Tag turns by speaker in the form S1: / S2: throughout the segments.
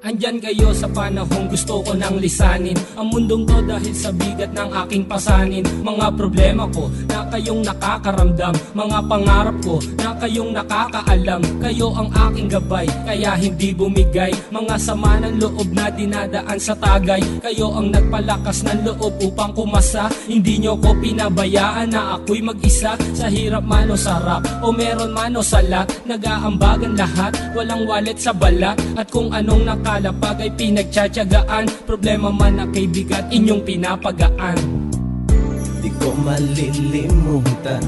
S1: Andyan kayo sa panahong gusto ko nang lisanin ang mundong to dahil sa bigat ng aking pasanin. Mga problema ko na kayong nakakaramdam, mga pangarap ko na kayong nakakaalam. Kayo ang aking gabay, kaya hindi bumigay. Mga sama ng loob na dinadaan sa tagay, kayo ang nagpalakas ng loob upang kumasa. Hindi nyo ko pinabayaan na ako'y mag-isa. Sa hirap man o sarap, o meron man o salat, nag-aambagan lahat, walang wallet sa balat. At kung anong nakalapag ay pinagtsatsagaan, problema man na kay bigat, inyong pinapagaan.
S2: Di ko malilimutan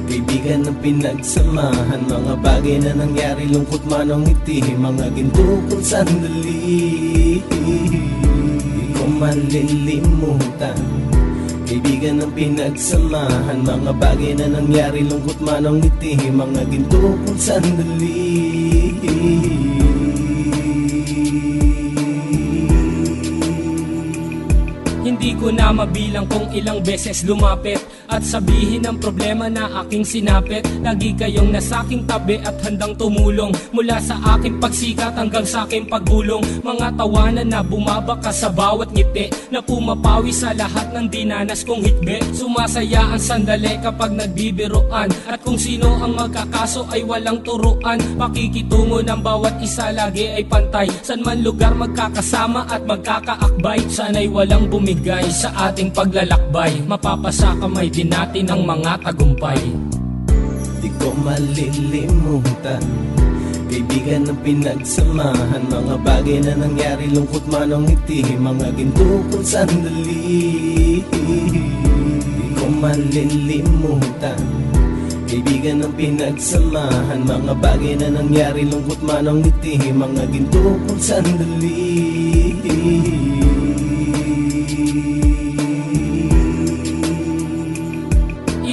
S2: kaibigan ng pinagsamahan, mga bagay na nangyari, lungkot man o ngiti, mga ginto kong sandali. Di ko malilimutan kaibigan ng pinagsamahan, mga bagay na nangyari, lungkot man o ngiti, mga ginto kong sandali.
S1: Hindi ko na mabilang kung ilang beses lumapit at sabihin ang problema na aking sinapit. Lagi kayong nasa aking tabi at handang tumulong, mula sa aking pagsikat hanggang sa aking paggulong. Mga tawanan na bumabaka sa bawat ngiti, na pumapawi sa lahat ng dinanas kong hitbe. Sumasaya ang sandali kapag nagbibiroan, at kung sino ang magkakaso ay walang turuan. Pakikitungo ng bawat isa lagi ay pantay, san man lugar magkakasama at magkakaakbay. Sana'y walang bumigay sa ating paglalakbay, mapapasa kamay din natin ang mga tagumpay.
S2: Di ko malilimutan kaibigan ng pinagsamahan, mga bagay na nangyari, lungkot man o ngiti, mga ginto kong sandali. Di ko malilimutan kaibigan ng pinagsamahan, mga bagay na nangyari, lungkot man o ngiti, mga ginto kong sandali.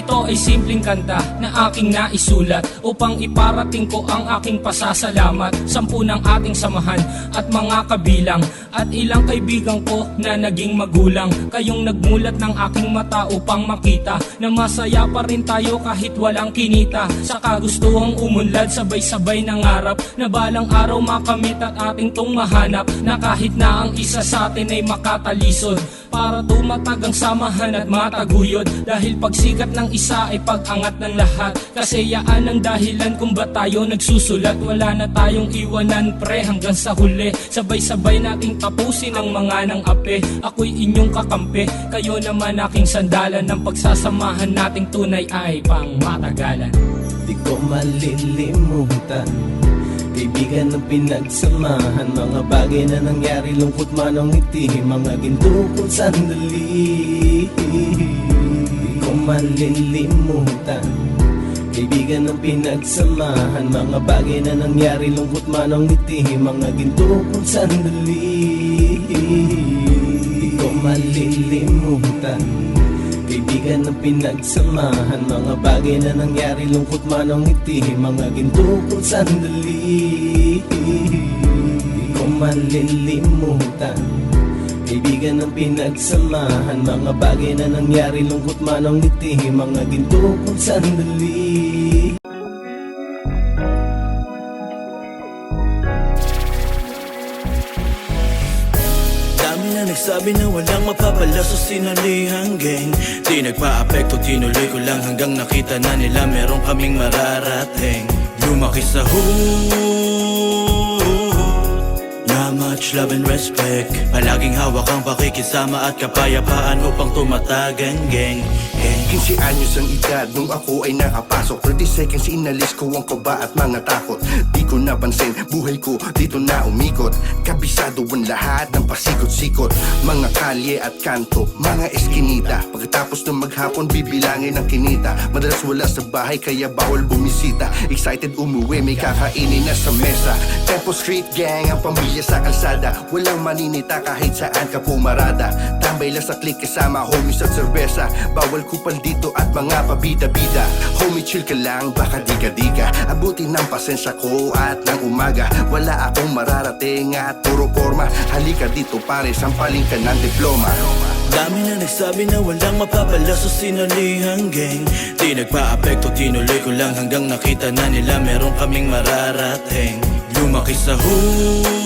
S1: Ito ay simpleng kanta na aking naisulat upang iparating ko ang aking pasasalamat. 10 ng ating samahan at mga kabilang, at ilang kaibigan ko na naging magulang. Kayong nagmulat ng aking mata upang makita na masaya pa rin tayo kahit walang kinita. Sa kagustuhang umunlad, sabay-sabay nangarap na balang araw makamit at ating tong mahanap, na kahit na ang isa sa atin ay makatalisod, para tumatag ang samahan at mataguyod. Dahil pagsikat ng isa ay pag-angat ng lahat, kasi yaan ang dahilan kung ba't tayo nagsusulat. Wala na tayong iwanan pre hanggang sa huli, sabay-sabay nating tapusin ang mga nang ape. Ako'y inyong kakampi, kayo naman aking sandalan, ng pagsasamahan nating tunay ay pang matagalan.
S2: Di ko malilimutan kaibigan ng pinagsamahan, mga bagay na nangyari, lungkot man o ngiti, mga ginto kong sandali. Di ko malilimutan kaibigan ng pinagsamahan, mga bagay na nangyari, lungkot man o ngiti, mga ginto kong sandali. Di ko malilimutan kaibigan ng pinagsamahan, mga bagay na nangyari, lungkot man o ngiti, mga ginto kong sandali. Di ko malilimutan kaibigan ng pinagsamahan, mga bagay na nangyari, lungkot man o ngiti, mga ginto kong sandali.
S3: Nagsabi na walang mapapala sa sinalihang gang, di nagpa-apekto, tinuloy ko lang hanggang nakita na nila meron kaming mararating. Lumaki sa na much love and respect, palaging hawak ang pakikisama at kapayapaan upang tumatag ang gang.
S4: 15 anyos ang edad nung ako ay nakapasok, 30 seconds inalis ko ang kaba at mga takot. Di ko napansin, buhay ko dito na umikot, kabisado ang lahat ng pasikot-sikot. Mga kalye at kanto, mga eskinita, pagkatapos ng maghapon bibilangin ang kinita. Madalas wala sa bahay kaya bawal bumisita, excited umuwi may kakainin na sa mesa. Tempo Street Gang ang pamilya sa kalsada, walang maninita kahit saan ka pumarada. Tambay lang sa click kasama homies at serbesa, bawal kupal dito at mga pabida-bida. Homie chill ka lang, baka di-ka, abutin ng pasensya ko at ng umaga. Wala akong mararating at puro forma, halika dito pare, sampaling ka ng diploma.
S3: Dami na nagsabi na walang mapapala sa sinalihang gang. Di nagpa-apekto, tinuloy ko lang hanggang nakita na nila meron kaming mararating. Lumaki sa hood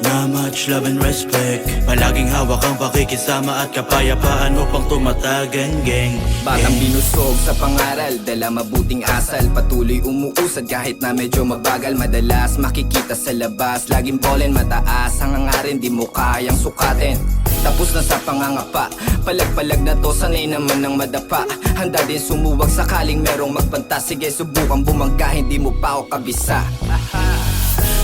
S3: na much love and respect. Palaging hawak ang pakikisama at kapayapaan upang tumatag ang gang.
S5: Batang binusog sa pangaral, dala mabuting asal. Patuloy umuusad kahit na medyo mabagal. Madalas makikita sa labas, laging bolen mataas. Ang hangarin di mo kayang sukatin. Tapos na sa pangangapa, palag-palag na to, sanay naman ng madapa. Handa din sumuwag sakaling merong magpanta. Sige subukan bumangga, hindi mo pa ako kabisa.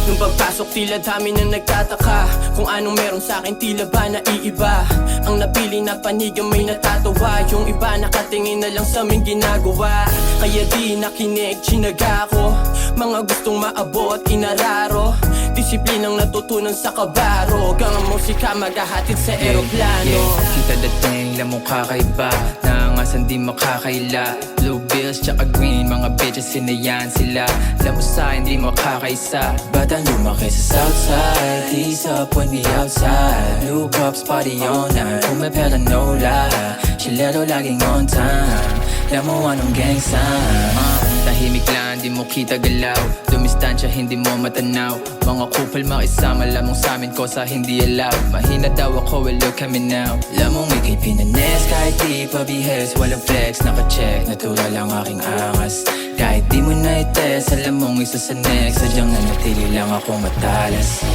S6: Nung pagpasok tila dami na nagtataka kung anong meron sa'kin tila ba naiiba. Ang napili na panigang may natatawa, yung iba nakatingin na lang sa aming ginagawa. Kaya di nakinig, chinaga ko mga gustong maabot, inararo. Disiplinang natutunan sa kabaro, gang ang musika maghahatid sa eroplano.
S7: Kita dating, lamong kakaiba, nangangasan di makakaila. Blue bills tsaka green, mga bitches sinayan sila. Alam mo sa'kin di makakaisa. Batang lumaki sa Southside, he's up when we outside. New cups party all night, kung may pera no lie. Chilero laging on time, alam mo anong gang sign. Tahimik lang, di mo kita galaw. Dumistansya, hindi mo matanaw. Mga kupal makisama, lamang sa'min ko sa hindi allowed. Mahina daw ako, well look at me now. Lamang ikay pinanes, kahit di pa bihes. Walang flex, nakacheck, natural ang aking angas. Kahit di mo na itest, alam mong isa sa next. Sadyang nanatili lang ako matalas.